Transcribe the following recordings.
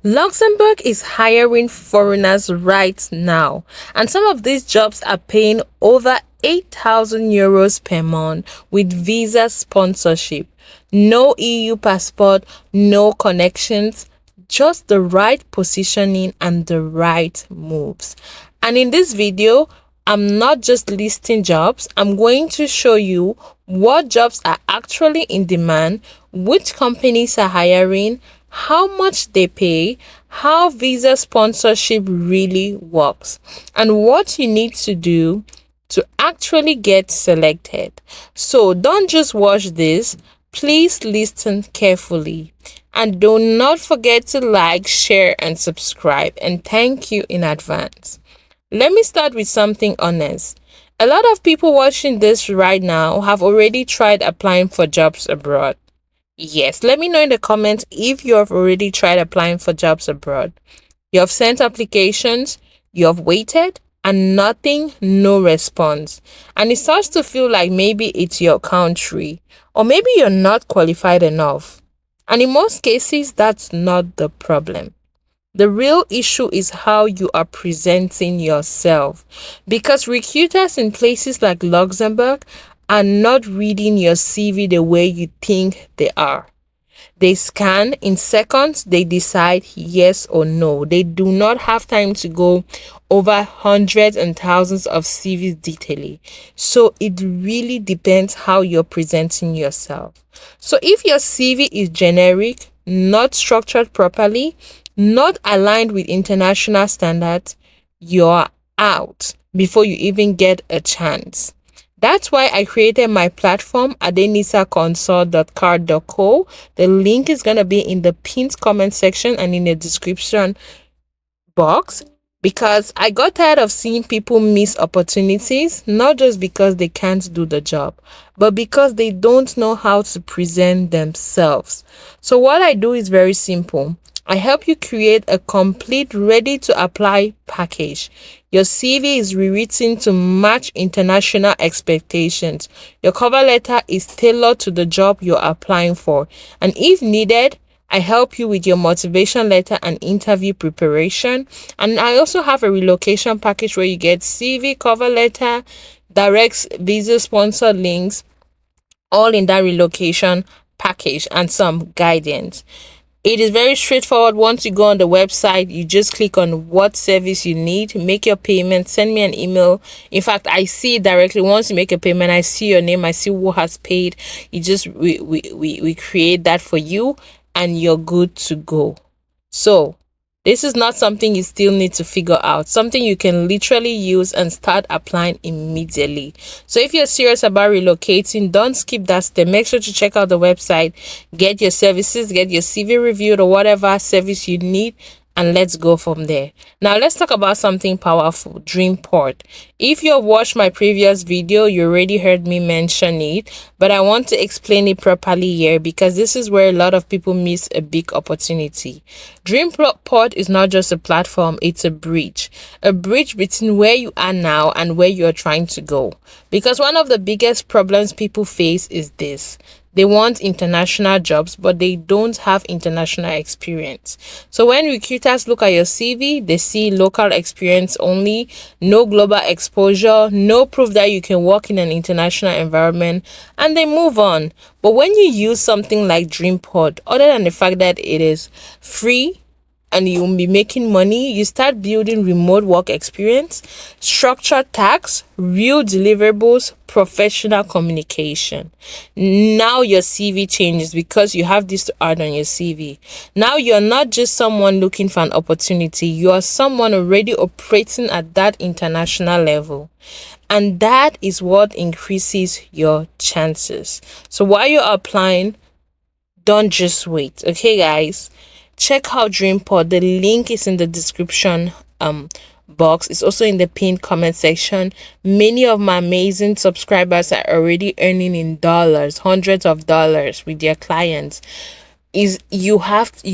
Luxembourg is hiring foreigners right now, and some of these jobs are paying over 8,000 euros per month with visa sponsorship. No EU passport, no connections, just the right positioning and the right moves. And in this video, I'm not just listing jobs, I'm going to show you what jobs are actually in demand, which companies are hiring, how much they pay, how visa sponsorship really works, and what you need to do to actually get selected. So don't just watch this, please listen carefully. And do not forget to like, share, and subscribe. And thank you in advance. Let me start with something honest. A lot of people watching this right now have already tried applying for jobs abroad. Yes, let me know in the comments if you have already tried applying for jobs abroad. You have sent applications, you have waited, and nothing, no response. And it starts to feel like maybe it's your country, or maybe you're not qualified enough. And in most cases, that's not the problem. The real issue is how you are presenting yourself, because recruiters in places like Luxembourg are not reading your CV the way you think they are. They scan in seconds, they decide yes or no. They do not have time to go over hundreds and thousands of CVs detailing. So it really depends how you're presenting yourself. So if your CV is generic, not structured properly, not aligned with international standards, you're out before you even get a chance. That's why I created my platform, adenisaconsult.card.co. The link is going to be in the pinned comment section and in the description box, because I got tired of seeing people miss opportunities, not just because they can't do the job, but because they don't know how to present themselves. So what I do is very simple. I help you create a complete ready-to-apply package. Your CV is rewritten to match international expectations. Your cover letter is tailored to the job you're applying for. And if needed, I help you with your motivation letter and interview preparation. And I also have a relocation package where you get CV, cover letter, direct visa sponsor links, all in that relocation package, and some guidance. It is very straightforward. Once you go on the website, you just click on what service you need, make your payment, send me an email. In fact, I see it directly. Once you make a payment, I see your name, I see who has paid. We create that for you, and you're good to go. So this is not something you still need to figure out, something you can literally use and start applying immediately. So if you're serious about relocating, don't skip that step. Make sure to check out the website, get your services, get your CV reviewed or whatever service you need, and let's go from there. Now let's talk about something powerful, DreamPort. If you have watched my previous video, you already heard me mention it, but I want to explain it properly here because this is where a lot of people miss a big opportunity. DreamPort is not just a platform, it's a bridge between where you are now and where you're trying to go. Because one of the biggest problems people face is this: they want international jobs, but they don't have international experience. So when recruiters look at your CV, they see local experience only, no global exposure, no proof that you can work in an international environment, and they move on. But when you use something like DreamPort, other than the fact that it is free, and you'll be making money, you start building remote work experience, structured tasks, real deliverables, professional communication. Now your CV changes because you have this to add on your CV. Now you're not just someone looking for an opportunity, you are someone already operating at that international level. And that is what increases your chances. So while you're applying, don't just wait. Okay, guys? Check out DreamPort. The link is in the description box. It's also in the pinned comment section. Many of my amazing subscribers are already earning in dollars, hundreds of dollars with their clients. is you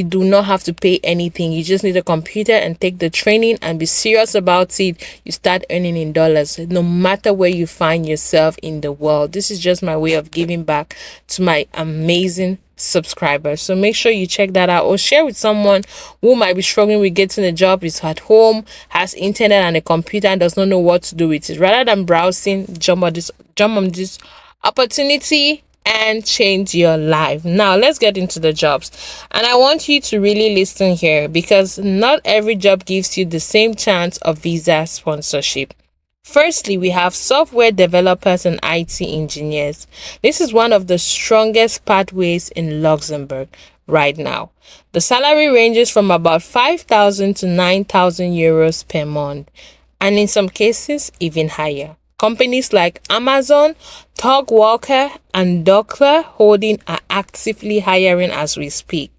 do not have to pay anything. You just need a computer and take the training and be serious about it. You start earning in dollars no matter where you find yourself in the world. This is just my way of giving back to my amazing subscribers. So make sure you check that out or share with someone who might be struggling with getting a job, is at home, has internet and a computer, and does not know what to do with it. Rather than browsing, jump on this opportunity and change your life. Now let's get into the jobs, and I want you to really listen here, because not every job gives you the same chance of visa sponsorship. Firstly, we have software developers and IT engineers. This is one of the strongest pathways in Luxembourg right now. The salary ranges from about 5,000 to 9,000 euros per month, and in some cases even higher. Companies like Amazon, Tug Walker, and Dockler Holding are actively hiring as we speak.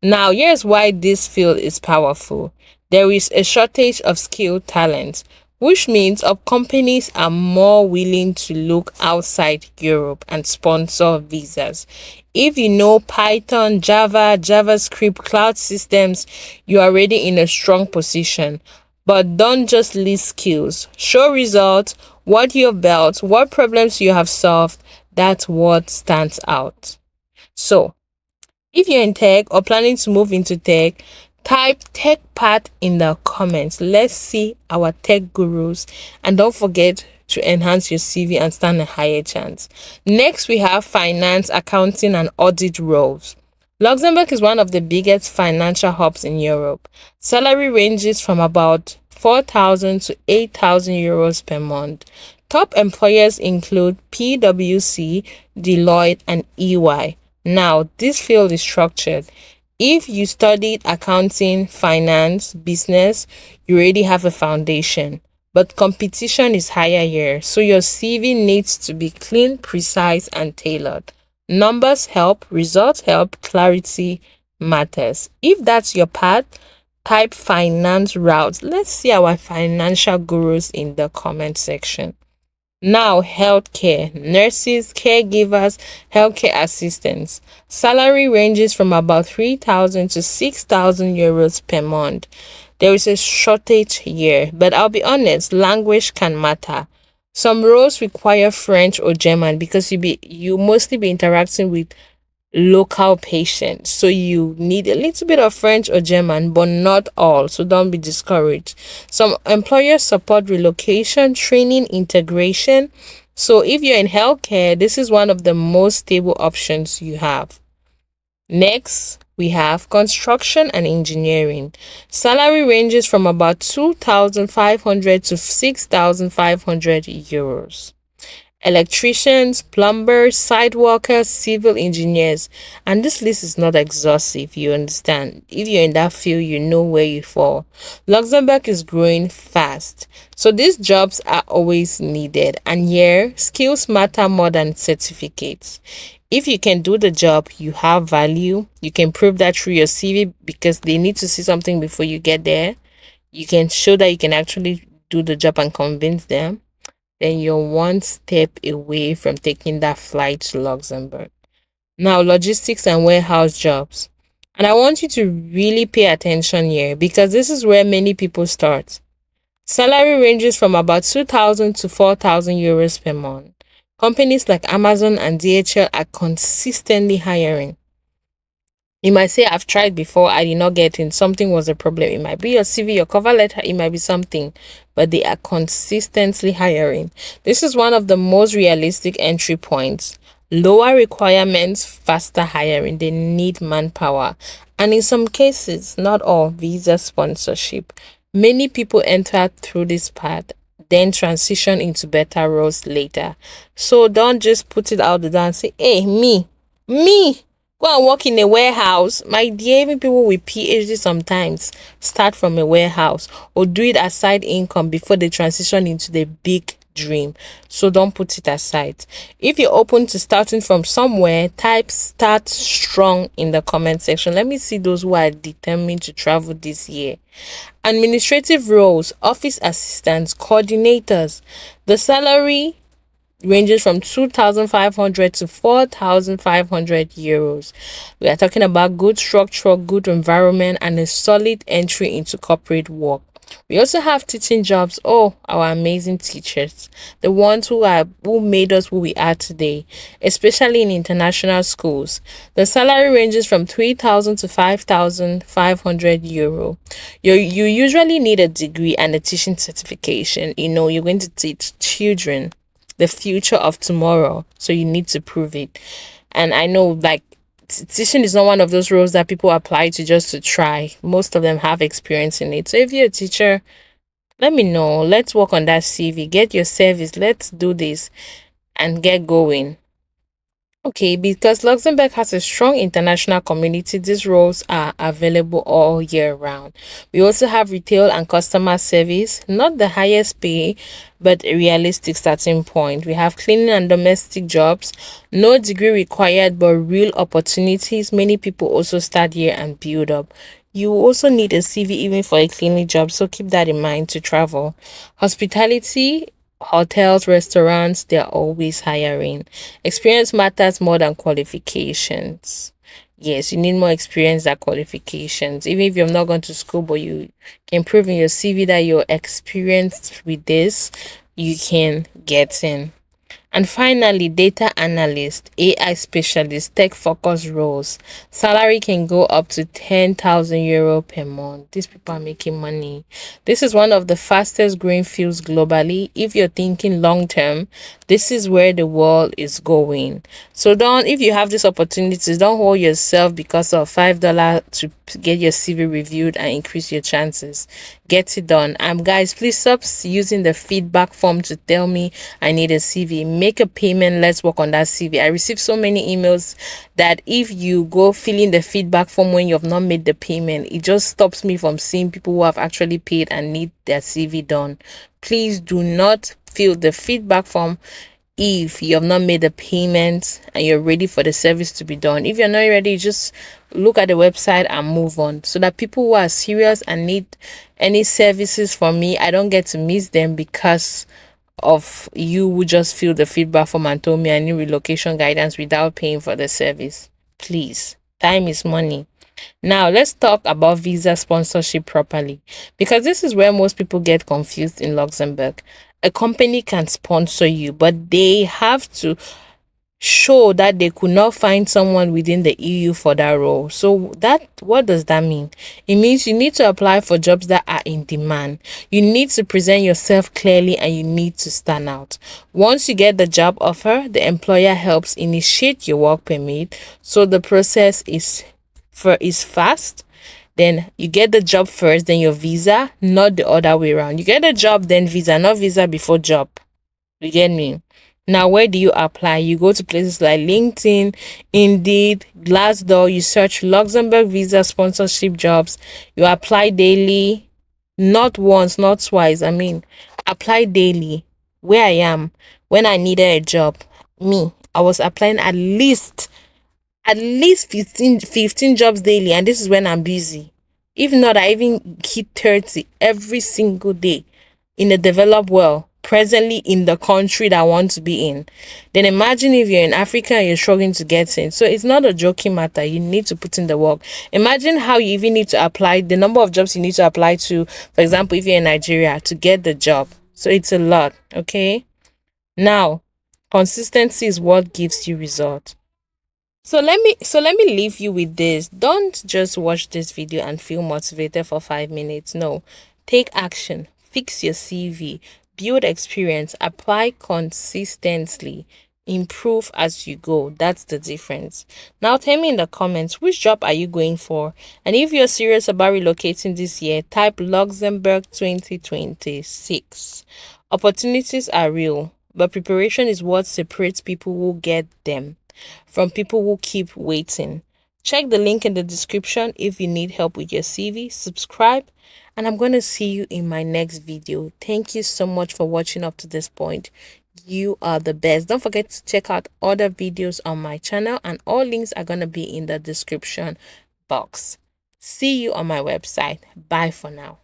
Now, here's why this field is powerful. There is a shortage of skilled talent, which means companies are more willing to look outside Europe and sponsor visas. If you know Python, Java, JavaScript, cloud systems, you're already in a strong position. But don't just list skills. Show results, what you've built, what problems you have solved. That's what stands out. So, if you're in tech or planning to move into tech, type tech part in the comments. Let's see our tech gurus. And don't forget to enhance your CV and stand a higher chance. Next, we have finance, accounting, and audit roles. Luxembourg is one of the biggest financial hubs in Europe. Salary ranges from about 4,000 to 8,000 euros per month. Top employers include PwC, Deloitte, and EY. Now, this field is structured. If you studied accounting, finance, business, you already have a foundation. But competition is higher here, so your CV needs to be clean, precise, and tailored. Numbers help, results help, clarity matters. If that's your path, type finance routes. Let's see our financial gurus in the comment section. Now, healthcare, nurses, caregivers, healthcare assistants. Salary ranges from about 3,000 to 6,000 euros per month. There is a shortage here, but I'll be honest, language can matter. Some roles require French or German because you mostly be interacting with local patients. So you need a little bit of French or German, but not all. So don't be discouraged. Some employers support relocation, training, integration. So if you're in healthcare, this is one of the most stable options you have. Next, we have construction and engineering. Salary ranges from about 2,500 to 6,500 euros. Electricians, plumbers, site workers, civil engineers. And this list is not exhaustive, you understand. If you're in that field, you know where you fall. Luxembourg is growing fast, so these jobs are always needed. And here, skills matter more than certificates. If you can do the job, you have value. You can prove that through your CV because they need to see something before you get there. You can show that you can actually do the job and convince them. Then you're one step away from taking that flight to Luxembourg. Now, logistics and warehouse jobs. And I want you to really pay attention here because this is where many people start. Salary ranges from about 2,000 to 4,000 euros per month. Companies like Amazon and DHL are consistently hiring. You might say, I've tried before, I did not get in. Something was a problem. It might be your CV, your cover letter, it might be something, but they are consistently hiring. This is one of the most realistic entry points. Lower requirements, faster hiring. They need manpower. And in some cases, not all, visa sponsorship. Many people enter through this path, then transition into better roles later. So don't just put it out there and say, hey, me. Go and work in a warehouse. My dear, even people with PhD sometimes start from a warehouse or do it as side income before they transition into the big dream. So don't put it aside. If you're open to starting from somewhere, type start strong in the comment section. Let me see those who are determined to travel this year. Administrative roles, office assistants, coordinators. The salary ranges from 2,500 to 4,500 euros. We are talking about good structure, good environment, and a solid entry into corporate work. We also have teaching jobs. Oh, our amazing teachers, the ones who made us who we are today, especially in international schools. The salary ranges from 3,000 to 5,500 euro. You usually need a degree and a teaching certification. You're going to teach children the future of tomorrow, so you need to prove it. And I know, like, teaching is not one of those roles that people apply to just to try. Most of them have experience in it. So if you're a teacher, let me know. Let's work on that CV. Get your service. Let's do this and get going. Okay, because Luxembourg has a strong international community, these roles are available all year round. We also have retail and customer service, not the highest pay, but a realistic starting point. We have cleaning and domestic jobs, no degree required, but real opportunities. Many people also start here and build up. You also need a CV even for a cleaning job, so keep that in mind to travel. Hospitality, hotels, restaurants, they're always hiring. Experience matters more than qualifications. Yes, you need more experience than qualifications. Even if you've not gone to school, but you can prove in your CV that you're experienced with this, you can get in. And finally, data analyst, AI specialist, tech focused roles. Salary can go up to 10,000 euro per month. These people are making money. This is one of the fastest growing fields globally. If you're thinking long term, this is where the world is going. So if you have these opportunities, don't hold yourself because of $5 to get your CV reviewed and increase your chances. Get it done. Guys, please stop using the feedback form to tell me I need a CV. Make a payment. Let's work on that CV. I received so many emails that if you go fill in the feedback form when you have not made the payment, it just stops me from seeing people who have actually paid and need their CV done. Please do not fill the feedback form if you have not made the payment and you're ready for the service to be done. If you're not ready, just look at the website and move on, so that people who are serious and need any services from me, I don't get to miss them because of you who just filled the feedback form and told me I need relocation guidance without paying for the service. Please, time is money. Now, let's talk about visa sponsorship properly, because this is where most people get confused in Luxembourg. A company can sponsor you, but they have to show that they could not find someone within the EU for that role. So what does that mean? It means you need to apply for jobs that are in demand. You need to present yourself clearly and you need to stand out. Once you get the job offer, the employer helps initiate your work permit. So the process is fast. Then you get the job first, then your visa, not the other way around. You get the job, then visa, not visa before job. You get me? Now, where do you apply? You go to places like LinkedIn, Indeed, Glassdoor. You search Luxembourg visa sponsorship jobs. You apply daily, not once, not twice. Apply daily. Where I am, when I needed a job, I was applying at least 15 jobs daily, and this is when I'm busy. If not, I even hit 30 every single day in the developed world, presently in the country that I want to be in. Then imagine if you're in Africa and you're struggling to get in. So it's not a joking matter. You need to put in the work. Imagine how you even need to apply, the number of jobs you need to apply to, for example, if you're in Nigeria, to get the job. So it's a lot, okay? Now, consistency is what gives you results. So let me leave you with this. Don't just watch this video and feel motivated for 5 minutes. No. Take action. Fix your CV. Build experience. Apply consistently. Improve as you go. That's the difference. Now tell me in the comments, which job are you going for? And if you're serious about relocating this year, type Luxembourg 2026. Opportunities are real, but preparation is what separates people who get them from people who keep waiting. Check the link in the description if you need help with your CV. Subscribe, and I'm going to see you in my next video. Thank you so much for watching up to this point. You are the best. Don't forget to check out other videos on my channel, and all links are going to be in the description box. See you on my website. Bye for now.